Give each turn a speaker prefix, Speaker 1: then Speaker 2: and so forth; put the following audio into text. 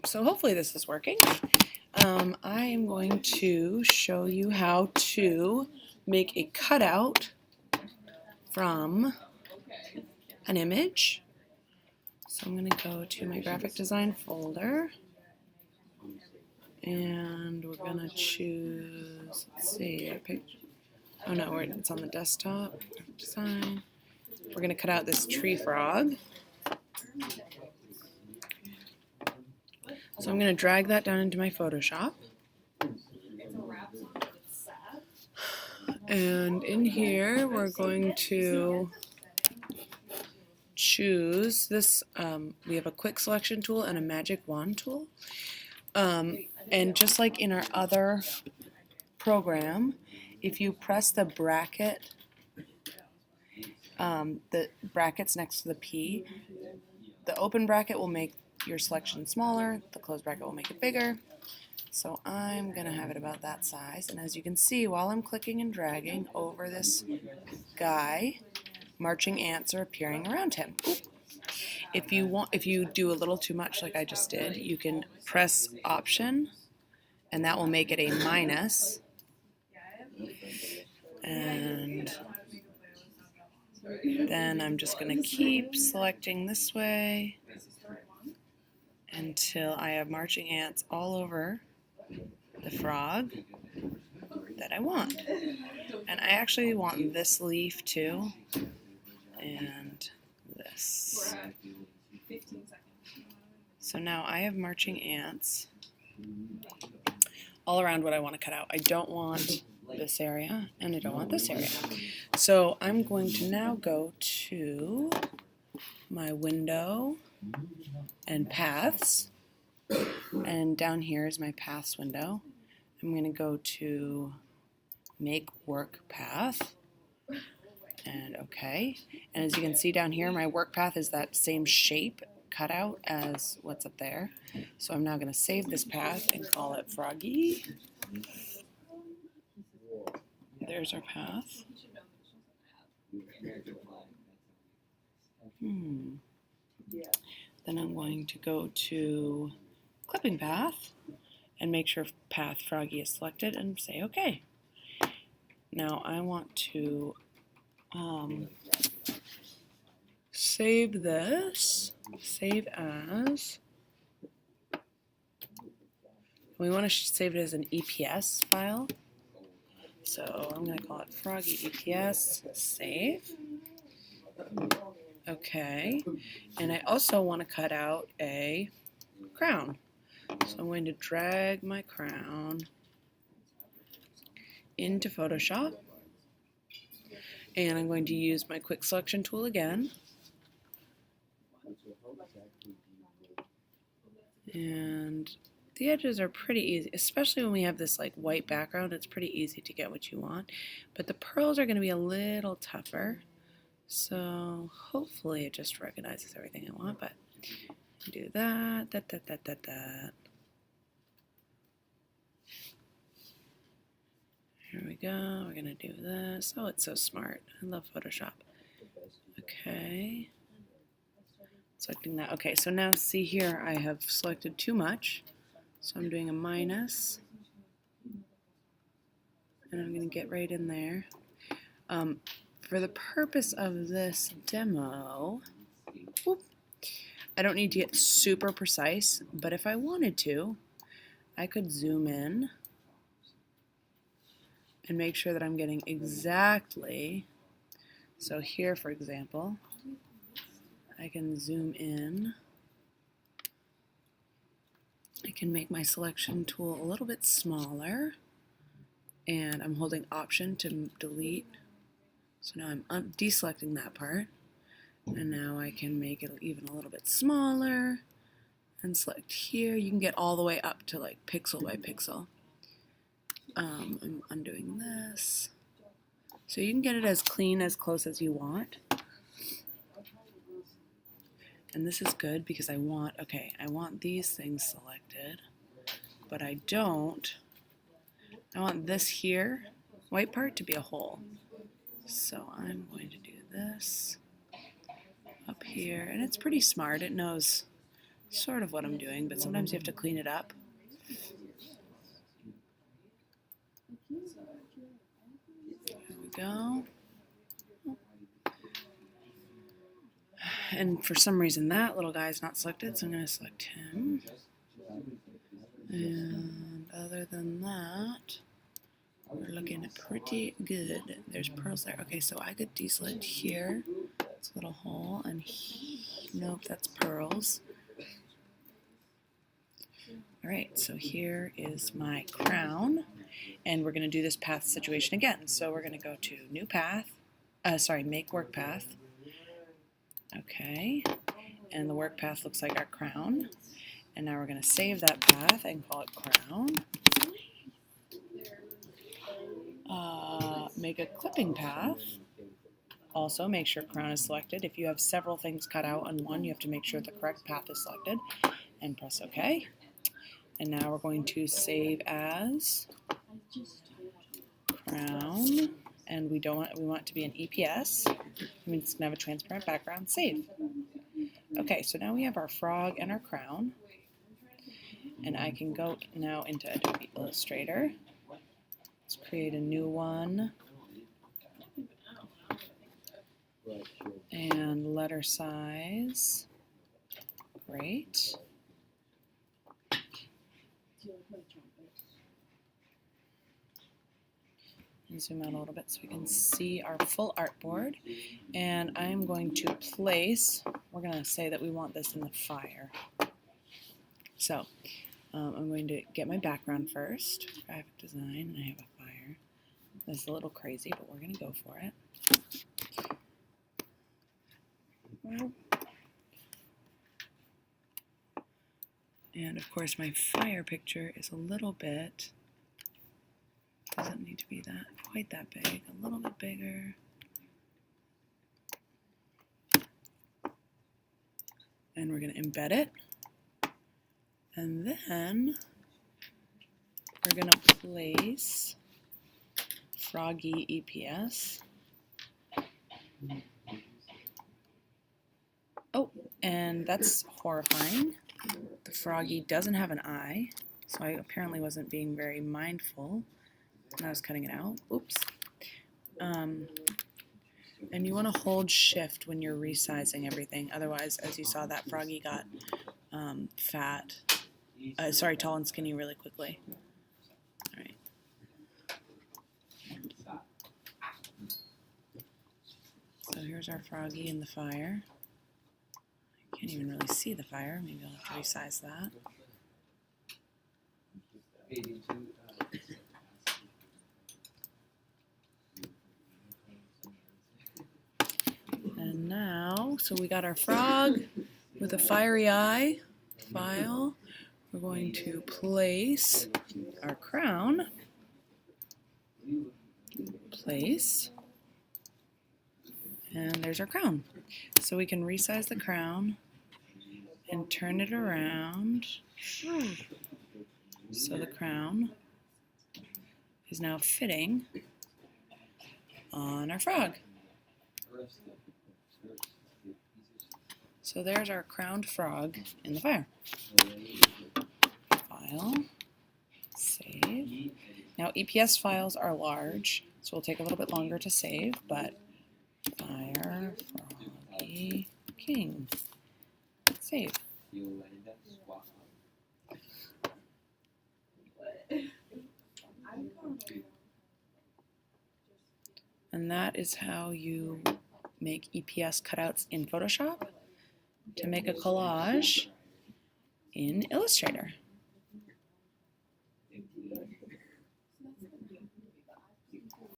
Speaker 1: So hopefully this is working. I am going to show you how to make a cutout from an image. So I'm going to go to my graphic design folder and we're going to choose, let's see, oh no, it's on the desktop, design. We're going to cut out this tree frog. So I'm going to drag that down into my Photoshop. And in here we're going to choose this, we have a quick selection tool and a magic wand tool. And just like in our other program, if you press the brackets next to the P, the open bracket will make your selection smaller, the closed bracket will make it bigger. So I'm going to have it about that size. And as you can see, while I'm clicking and dragging over this guy, marching ants are appearing around him. If you do a little too much like I just did, you can press Option, and that will make it a minus. And then I'm just going to keep selecting this way until I have marching ants all over the frog that I want. And I actually want this leaf too, and this. So now I have marching ants all around what I want to cut out. I don't want this area, and I don't want this area. So I'm going to now go to my window and paths, and down here is my paths window. I'm going to go to make work path, and okay. And as you can see down here, my work path is that same shape cutout as what's up there. So I'm now going to save this path and call it Froggy. There's our path. Then I'm going to go to clipping path and make sure path Froggy is selected and say OK. Now I want to save this, save as. We want to save it as an EPS file. So I'm going to call it Froggy EPS, save. Okay, and I also want to cut out a crown. So I'm going to drag my crown into Photoshop, and I'm going to use my quick selection tool again. And the edges are pretty easy, especially when we have this like white background. It's pretty easy to get what you want, but the pearls are going to be a little tougher. So hopefully it just recognizes everything I want, but do that. Here we go. We're going to do this. Oh, it's so smart. I love Photoshop. Okay. Selecting that. Okay, so now see here I have selected too much. So I'm doing a minus. And I'm going to get right in there. For the purpose of this demo, I don't need to get super precise, but if I wanted to, I could zoom in and make sure that I'm getting exactly. So here, for example, I can zoom in. I can make my selection tool a little bit smaller, and I'm holding Option to delete. So now I'm deselecting that part, and now I can make it even a little bit smaller and select here. You can get all the way up to like pixel by pixel. I'm undoing this. So you can get it as clean, as close as you want. And this is good because I want these things selected, but I want this here, white part, to be a whole. So I'm going to do this up here, and it's pretty smart. It knows sort of what I'm doing, but sometimes you have to clean it up. There we go. And for some reason that little guy is not selected, so I'm going to select him. And other than that, we're looking pretty good. There's pearls there. Okay, so I could deselect here. It's a little hole, and nope, that's pearls. Alright, so here is my crown, and we're going to do this path situation again. So we're going to go to New Path, Make Work Path. Okay, and the work path looks like our crown. And now we're going to save that path and call it crown. Make a clipping path. Also, make sure crown is selected. If you have several things cut out on one, you have to make sure the correct path is selected. And press OK. And now we're going to save as crown. And we want it to be an EPS. It means it's going to have a transparent background. Save. Okay, so now we have our frog and our crown. And I can go now into Adobe Illustrator. Let's create a new one. And letter size. Great. And zoom out a little bit so we can see our full artboard. And I'm going to place, we're going to say that we want this in the fire. So I'm going to get my background first. Graphic design, and I have a fire. This is a little crazy, but we're going to go for it. And of course my fire picture is a little bit, doesn't need to be quite that big, a little bit bigger. And we're going to embed it. And then we're going to place Froggy EPS. Oh, and that's horrifying. The Froggy doesn't have an eye, so I apparently wasn't being very mindful when I was cutting it out. Oops. And you want to hold shift when you're resizing everything. Otherwise, as you saw, that Froggy got tall and skinny really quickly. All right. So here's our Froggy in the fire. I can't even really see the fire. Maybe I'll have to resize that. And now, so we got our frog with a fiery eye file. We're going to place our crown. Place. And there's our crown. So we can resize the crown and turn it around. So the crown is now fitting on our frog. So there's our crowned frog in the fire. File, save. Now EPS files are large, so it'll take a little bit longer to save, but fire, Froggy, King. Save. And that is how you make EPS cutouts in Photoshop to make a collage in Illustrator.